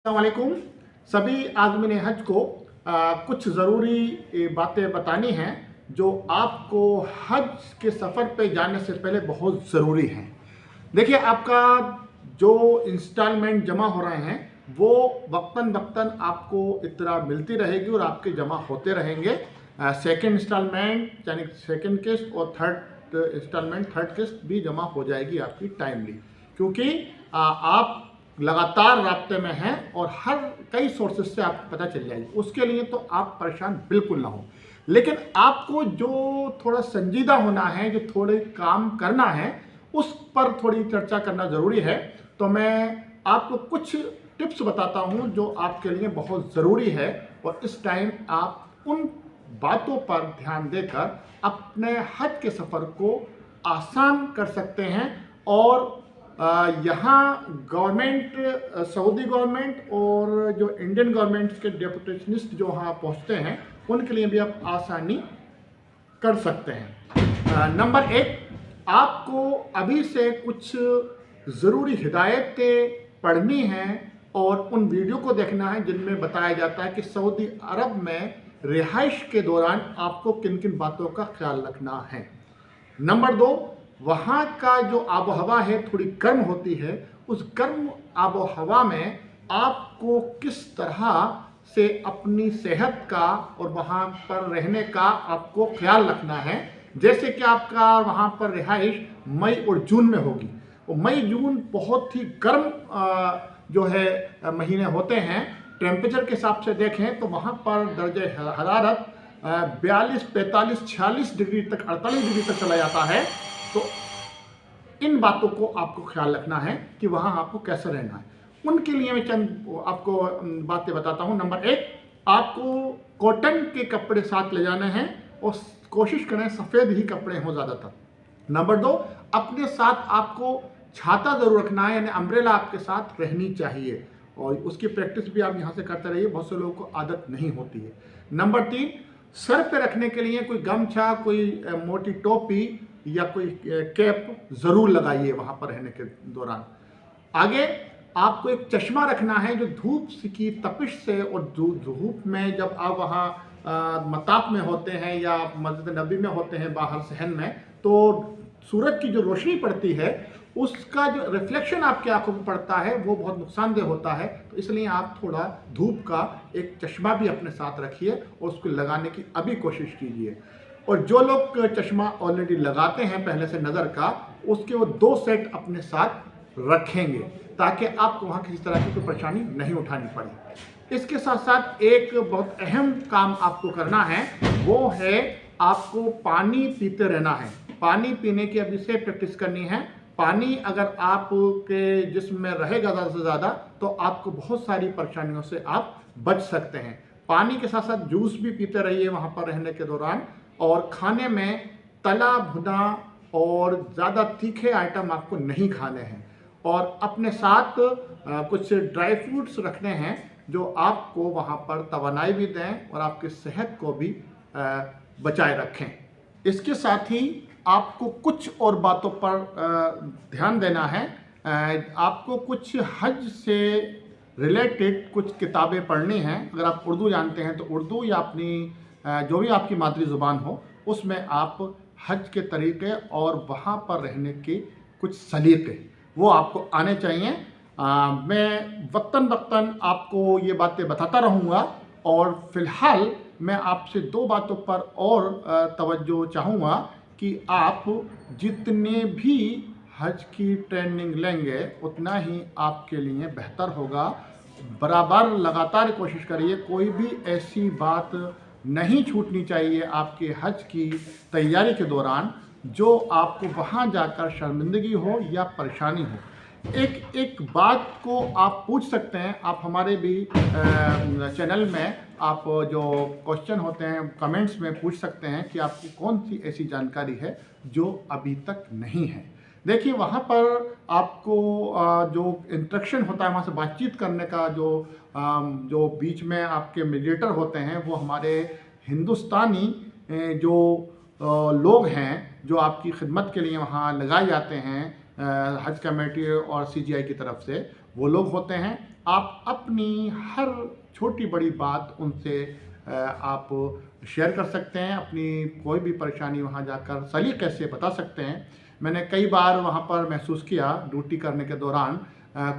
अस्सलामुअलैकुम। सभी आज़मीन हज को कुछ ज़रूरी बातें बतानी हैं जो आपको हज के सफ़र पे जाने से पहले बहुत ज़रूरी हैं। देखिए, आपका जो इंस्टॉलमेंट जमा हो रहे हैं वो वक्तन वक्तन आपको इत्तला मिलती रहेगी और आपके जमा होते रहेंगे। सेकंड इंस्टॉलमेंट यानी सेकंड किस्त और थर्ड इंस्टॉलमेंट थर्ड किस्त भी जमा हो जाएगी आपकी टाइमली, क्योंकि आप लगातार राब्ते में हैं और हर कई सोर्सेज से आपको पता चल जाएगी। उसके लिए तो आप परेशान बिल्कुल ना हो, लेकिन आपको जो थोड़ा संजीदा होना है, जो थोड़े काम करना है, उस पर थोड़ी चर्चा करना ज़रूरी है। तो मैं आपको कुछ टिप्स बताता हूं जो आपके लिए बहुत ज़रूरी है और इस टाइम आप उन बातों पर ध्यान देकर अपने हज के सफ़र को आसान कर सकते हैं। और यहाँ गवर्नमेंट, सऊदी गवर्नमेंट और जो इंडियन गवर्नमेंट के डेपुटेशनिस्ट जो वहाँ पहुँचते हैं उनके लिए भी आप आसानी कर सकते हैं। नंबर एक, आपको अभी से कुछ ज़रूरी हिदायतें पढ़नी हैं और उन वीडियो को देखना है जिनमें बताया जाता है कि सऊदी अरब में रिहाइश के दौरान आपको किन किन बातों का ख्याल रखना है। नंबर दो, वहाँ का जो आबो हवा है थोड़ी गर्म होती है। उस गर्म आबो हवा में आपको किस तरह से अपनी सेहत का और वहाँ पर रहने का आपको ख्याल रखना है। जैसे कि आपका वहाँ पर रिहाइश मई और जून में होगी, और मई जून बहुत ही गर्म जो है महीने होते हैं। टेम्परेचर के हिसाब से देखें तो वहाँ पर दर्जे हरारत 42, 45, 46 डिग्री तक, 48 डिग्री तक चला जाता है। तो इन बातों को आपको ख्याल रखना है कि वहाँ आपको कैसे रहना है। उनके लिए मैं चंद आपको बातें बताता हूँ। नंबर एक, आपको कॉटन के कपड़े साथ ले जाने हैं और कोशिश करें सफ़ेद ही कपड़े हों ज़्यादातर। नंबर दो, अपने साथ आपको छाता ज़रूर रखना है, यानी अम्ब्रेला आपके साथ रहनी चाहिए और उसकी प्रैक्टिस भी आप यहाँ से करते रहिए, बहुत से लोगों को आदत नहीं होती है। नंबर तीन, सर पे रखने के लिए कोई गमछा, कोई मोटी टोपी या कोई कैप ज़रूर लगाइए वहाँ पर रहने के दौरान। आगे आपको एक चश्मा रखना है जो धूप की तपिश से और धूप में जब आप वहाँ मताप में होते हैं या मस्जिद नबी में होते हैं बाहर सहन में, तो सूरज की जो रोशनी पड़ती है उसका जो रिफ्लेक्शन आपकी आंखों में पड़ता है वो बहुत नुकसानदेह होता है। तो इसलिए आप थोड़ा धूप का एक चश्मा भी अपने साथ रखिए और उसको लगाने की अभी कोशिश कीजिए। और जो लोग चश्मा ऑलरेडी लगाते हैं पहले से नज़र का, उसके वो 2 सेट अपने साथ रखेंगे ताकि आपको वहाँ किसी तरह की कोई परेशानी नहीं उठानी पड़े। इसके साथ साथ एक बहुत अहम काम आपको करना है, वो है आपको पानी पीते रहना है। पानी पीने की अभी से प्रैक्टिस करनी है। पानी अगर आपके जिस्म में रहेगा ज़्यादा से ज़्यादा तो आपको बहुत सारी परेशानियों से आप बच सकते हैं। पानी के साथ साथ जूस भी पीते रहिए वहाँ पर रहने के दौरान। और खाने में तला भुना और ज़्यादा तीखे आइटम आपको नहीं खाने हैं। और अपने साथ कुछ ड्राई फ्रूट्स रखने हैं जो आपको वहाँ पर तवानाई भी दें और आपकी सेहत को भी बचाए रखें। इसके साथ ही आपको कुछ और बातों पर ध्यान देना है। आपको कुछ हज से रिलेटेड कुछ किताबें पढ़नी हैं। अगर आप उर्दू जानते हैं तो उर्दू या अपनी जो भी आपकी मादरी ज़ुबान हो उसमें आप हज के तरीक़े और वहाँ पर रहने के कुछ सलीक़े वो आपको आने चाहिए। मैं वक्तन वक्तन आपको ये बातें बताता रहूँगा और फ़िलहाल मैं आपसे 2 बातों पर और तवज्जो चाहूँगा कि आप जितने भी हज की ट्रेनिंग लेंगे उतना ही आपके लिए बेहतर होगा। बराबर लगातार कोशिश करिए, कोई भी ऐसी बात नहीं छूटनी चाहिए आपके हज की तैयारी के दौरान जो आपको वहाँ जाकर शर्मिंदगी हो या परेशानी हो। एक एक बात को आप पूछ सकते हैं, आप हमारे भी चैनल में आप जो क्वेश्चन होते हैं कमेंट्स में पूछ सकते हैं कि आपको कौन सी ऐसी जानकारी है जो अभी तक नहीं है। देखिए, वहाँ पर आपको जो इंटरेक्शन होता है, वहाँ से बातचीत करने का जो बीच में आपके मीडिएटर होते हैं वो हमारे हिंदुस्तानी जो लोग हैं जो आपकी खिदमत के लिए वहाँ लगाए जाते हैं हज कमेटी और CGI की तरफ से, वो लोग होते हैं। आप अपनी हर छोटी बड़ी बात उनसे आप शेयर कर सकते हैं, अपनी कोई भी परेशानी वहाँ जाकर सलीके से बता सकते हैं। मैंने कई बार वहाँ पर महसूस किया ड्यूटी करने के दौरान,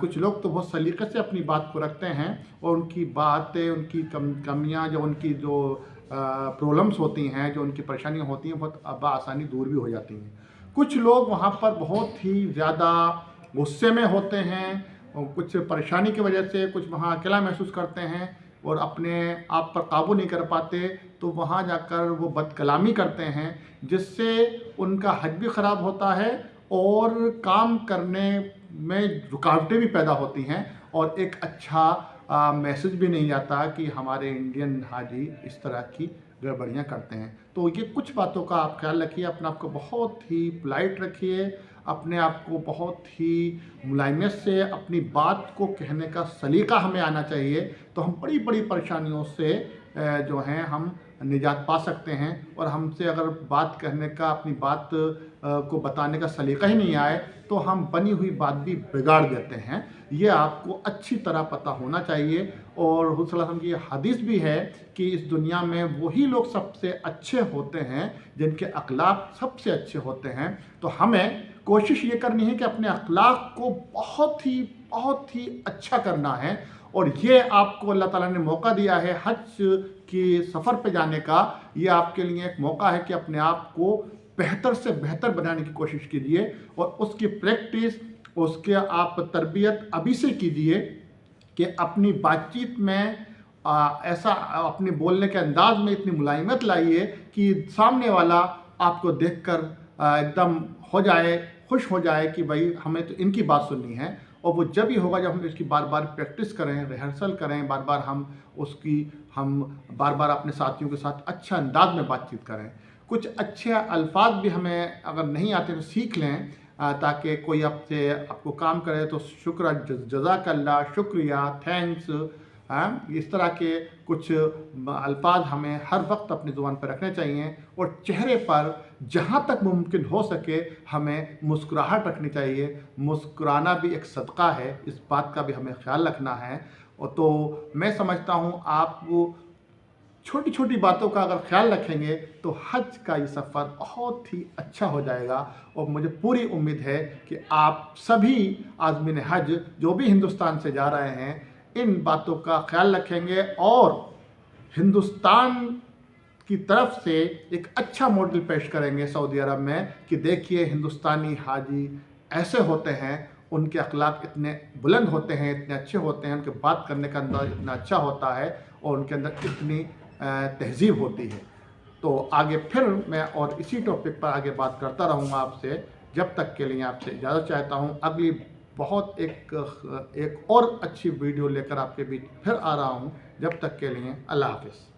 कुछ लोग तो बहुत सलीके से अपनी बात को रखते हैं और उनकी बातें, उनकी कमियाँ, जो उनकी जो प्रॉब्लम्स होती हैं, जो उनकी परेशानियाँ होती हैं, बहुत आसानी दूर भी हो जाती हैं। कुछ लोग वहाँ पर बहुत ही ज़्यादा गुस्से में होते हैं और कुछ परेशानी की वजह से कुछ वहाँ अकेला महसूस करते हैं और अपने आप पर काबू नहीं कर पाते, तो वहाँ जाकर वो बदकलामी करते हैं, जिससे उनका हज भी ख़राब होता है और काम करने में रुकावटें भी पैदा होती हैं और एक अच्छा मैसेज भी नहीं आता कि हमारे इंडियन हाजी इस तरह की गड़बड़ियाँ करते हैं। तो ये कुछ बातों का आप ख्याल रखिए, अपने आप को बहुत ही पोलाइट रखिए, अपने आप को बहुत ही मुलायमियत से अपनी बात को कहने का सलीका हमें आना चाहिए, तो हम बड़ी बड़ी परेशानियों से जो हैं हम निजात पा सकते हैं। और हमसे अगर बात करने का, अपनी बात को बताने का सलीका ही नहीं आए, तो हम बनी हुई बात भी बिगाड़ देते हैं। ये आपको अच्छी तरह पता होना चाहिए। और हुज़ूर सल्लल्लाहु अलैहि वसल्लम की हदीस भी है कि इस दुनिया में वही लोग सबसे अच्छे होते हैं जिनके अखलाक सबसे अच्छे होते हैं। तो हमें कोशिश ये करनी है कि अपने अखलाक को बहुत ही अच्छा करना है। और ये आपको अल्लाह ताला ने मौका दिया है हज की सफ़र पे जाने का। ये आपके लिए एक मौका है कि अपने आप को बेहतर से बेहतर बनाने की कोशिश कीजिए और उसकी प्रैक्टिस, उसके आप तरबियत अभी से कीजिए कि अपनी बातचीत में ऐसा अपने बोलने के अंदाज में इतनी मुलायमत लाइए कि सामने वाला आपको देखकर एकदम खुश हो जाए कि भाई हमें तो इनकी बात सुननी है। और वो जब ही होगा जब हम इसकी बार बार प्रैक्टिस करें, रिहर्सल करें, बार बार हम बार बार अपने साथियों के साथ अच्छा अंदाज में बातचीत करें। कुछ अच्छे अल्फाज भी हमें अगर नहीं आते तो सीख लें, ताकि कोई आपको काम करे तो शुक्र, जज़ाकल्लाह, शुक्रिया, थैंक्स, इस तरह के कुछ अल्फाज हमें हर वक्त अपनी ज़ुबान पर रखने चाहिए। और चेहरे पर जहाँ तक मुमकिन हो सके हमें मुस्कुराहट रखनी चाहिए। मुस्कुराना भी एक सदका है, इस बात का भी हमें ख्याल रखना है। और तो मैं समझता हूँ आप वो छोटी छोटी बातों का अगर ख्याल रखेंगे तो हज का ये सफ़र बहुत ही अच्छा हो जाएगा। और मुझे पूरी उम्मीद है कि आप सभी आज़मीन हज जो भी हिंदुस्तान से जा रहे हैं इन बातों का ख्याल रखेंगे और हिंदुस्तान की तरफ से एक अच्छा मॉडल पेश करेंगे सऊदी अरब में कि देखिए हिंदुस्तानी हाजी ऐसे होते हैं, उनके अखलाक इतने बुलंद होते हैं, इतने अच्छे होते हैं, उनके बात करने का अंदाज़ इतना अच्छा होता है और उनके अंदर इतनी तहज़ीब होती है। तो आगे फिर मैं और इसी टॉपिक पर आगे बात करता रहूँगा आपसे। जब तक के लिए आपसे इजाज़त चाहता हूँ। अगली बहुत एक और अच्छी वीडियो लेकर आपके बीच फिर आ रहा हूँ। जब तक के लिए अल्लाह हाफ़िज़।